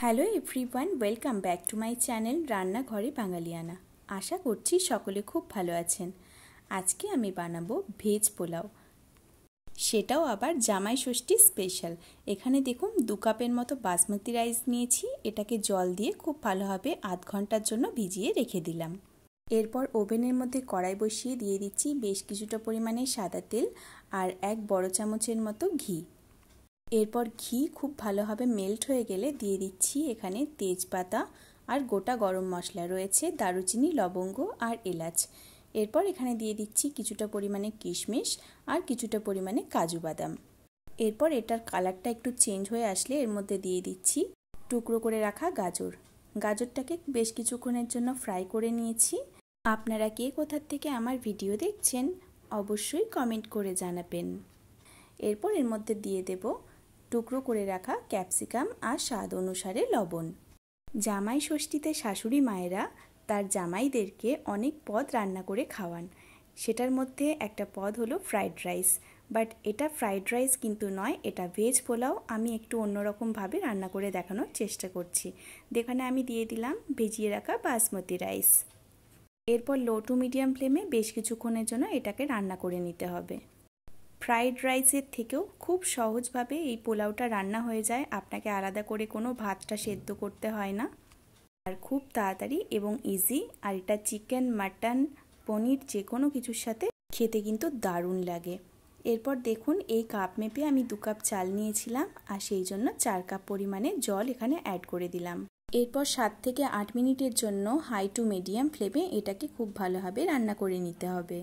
Hello everyone, welcome back to my channel রান্নাঘরে বাঙালিয়ানা। আশা করছি সকলে খুব ভালো আছেন। আজকে আমি বানাবো ভেজ পোলাও, সেটাও আবার জামাই ষষ্ঠী স্পেশাল। এখানে দেখুন 2 কাপের মতো বাসমতি রাইস নিয়েছি। এটাকে জল দিয়ে খুব ভালোভাবে আধ ঘন্টার জন্য ভিজিয়ে রেখে দিলাম। এরপর ওভেনের মধ্যে কড়াই বসিয়ে দিয়ে দিচ্ছি বেশ কিছুটা পরিমাণে সাদা তেল আর 1 বড় চামচের মতো ঘি। এরপর ঘি খুব ভালোভাবে মেল্ট হয়ে গেলে দিয়ে দিচ্ছি এখানে তেজপাতা আর গোটা গরম মশলা রয়েছে, দারুচিনি, লবঙ্গ আর এলাচ। এরপর এখানে দিয়ে দিচ্ছি কিছুটা পরিমাণে কিশমিশ আর কিছুটা পরিমাণে কাজু বাদাম। এরপর এটার কালারটা একটু চেঞ্জ হয়ে আসলে এর মধ্যে দিয়ে দিচ্ছি টুকরো করে রাখা গাজর। গাজরটাকে বেশ কিছুক্ষণের জন্য ফ্রাই করে নিয়েছি। আপনারা কে কোথা থেকে আমার ভিডিও দেখছেন অবশ্যই কমেন্ট করে জানাবেন। এরপর এর মধ্যে দিয়ে দেব টুকরো করে রাখা ক্যাপসিকাম আর স্বাদ অনুসারে লবণ। জামাই ষষ্ঠীতে শাশুড়ি মায়েরা তার জামাইদেরকে অনেক পদ রান্না করে খাওয়ান। সেটার মধ্যে একটা পদ হলো ফ্রাইড রাইস, বাট এটা ফ্রাইড রাইস কিন্তু নয়, এটা ভেজ পোলাও। আমি একটু অন্যরকমভাবে রান্না করে দেখানোর চেষ্টা করছি। যেখানে আমি দিয়ে দিলাম ভিজিয়ে রাখা বাসমতি রাইস। এরপর লো টু মিডিয়াম ফ্লেমে বেশ কিছুক্ষণের জন্য এটাকে রান্না করে নিতে হবে। ফ্রাইড রাইসের থেকেও খুব সহজভাবে এই পোলাওটা রান্না হয়ে যায়। আপনাকে আলাদা করে কোনো ভাতটা সেদ্ধ করতে হয় না, আর খুব তাড়াতাড়ি এবং ইজি। আর এটা চিকেন, মাটন, পনির যে কোনো কিছুর সাথে খেতে কিন্তু দারুণ লাগে। এরপর দেখুন এই কাপ মেপে আমি 2 কাপ চাল নিয়েছিলাম, আর সেই জন্য 4 কাপ পরিমাণে জল এখানে অ্যাড করে দিলাম। এরপর 7 থেকে 8 মিনিটের জন্য হাই টু মিডিয়াম ফ্লেমে এটাকে খুব ভালোভাবে রান্না করে নিতে হবে।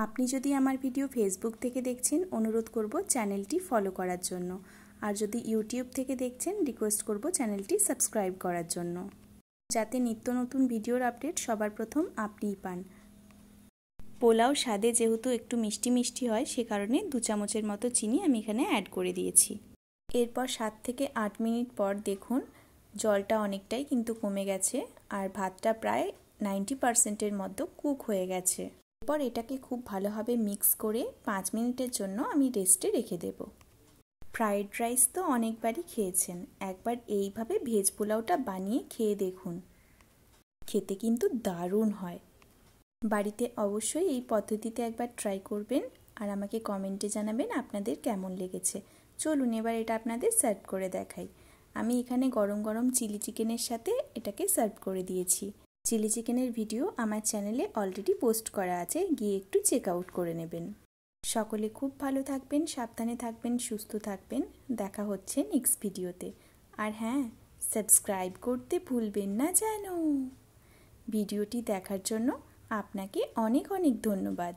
আপনি যদি আমার ভিডিও ফেসবুক থেকে দেখছেন, অনুরোধ করব চ্যানেলটি ফলো করার জন্য। আর যদি ইউটিউব থেকে দেখছেন, রিকোয়েস্ট করব চ্যানেলটি সাবস্ক্রাইব করার জন্য, যাতে নিত্য নতুন ভিডিওর আপডেট সবার প্রথম আপনিই পান। পোলাও স্বাদে যেহেতু একটু মিষ্টি মিষ্টি হয়, সে কারণে 2 চামচের মতো চিনি আমি এখানে অ্যাড করে দিয়েছি। এরপর 7 থেকে 8 মিনিট পর দেখুন জলটা অনেকটাই কিন্তু কমে গেছে, আর ভাতটা প্রায় 90%-এর মতো কুক হয়ে গেছে। এরপর এটাকে খুব ভালোভাবে মিক্স করে 5 মিনিটের জন্য আমি রেস্টে রেখে দেব। ফ্রাইড রাইস তো অনেকবারই খেয়েছেন, একবার এইভাবে ভেজ পোলাওটা বানিয়ে খেয়ে দেখুন, খেতে কিন্তু দারুণ হয়। বাড়িতে অবশ্যই এই পদ্ধতিতে একবার ট্রাই করবেন আর আমাকে কমেন্টে জানাবেন আপনাদের কেমন লেগেছে। চলুন এবার এটা আপনাদের সার্ভ করে দেখাই। আমি এখানে গরম গরম চিলি চিকেনের সাথে এটাকে সার্ভ করে দিয়েছি। চিলি চিকেনের ভিডিও আমার চ্যানেলে অলরেডি পোস্ট করা আছে, গিয়ে একটু চেক আউট করে নেবেন। সকলে খুব ভালো থাকবেন, সাবধানে থাকবেন, সুস্থ থাকবেন। দেখা হচ্ছে নেক্সট ভিডিওতে। আর হ্যাঁ, সাবস্ক্রাইব করতে ভুলবেন না যেন। ভিডিওটি দেখার জন্য আপনাকে অনেক অনেক ধন্যবাদ।